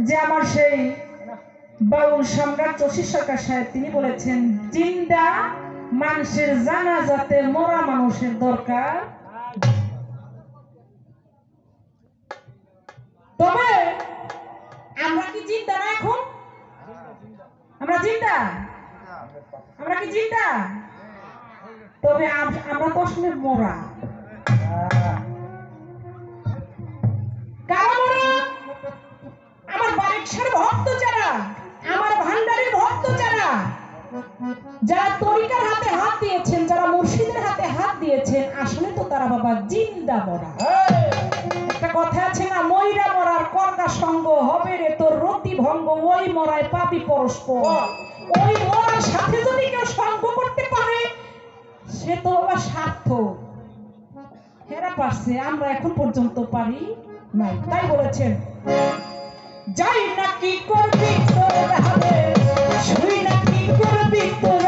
যে আমার সেই বাউল সম্রাট জসির সরকার সাহেব তিনি বলেছেন, জিন্দা মানুষের জানাজাতে মরা মানুষের দরকার। তবে আমরা কি জিন্দা না? এখন আমরা জিন্দা, আমরা কি জিন্দা? তবে আমরা তো আসলে মরা। কারা মরা? আমার বারেকশার ভক্ত যারা, আমার ভান্ডারের ভক্ত যারা, যারা তরিকার হাতে হাত দিয়েছেন, যারা মুর্শিদের হাতে হাত দিয়েছেন, আসলে তো তারা বাবা জিন্দা মরা। একটা কথা আছে না, ময়রা মরার করগা সঙ্গ হবে রে তোর রতি ভঙ্গ, ওই মরায় পাপি পরস্পর। ওই মরার সাথে যদি কেউ সঙ্গ করতে পারে সে তো বাবা স্বার্থ। হেরা পারছে, আমরা এখন পর্যন্ত পারি নাই। তাই বলেছেন, যাই না কি করবি তোর হাতে, শুই না কি করবি তোর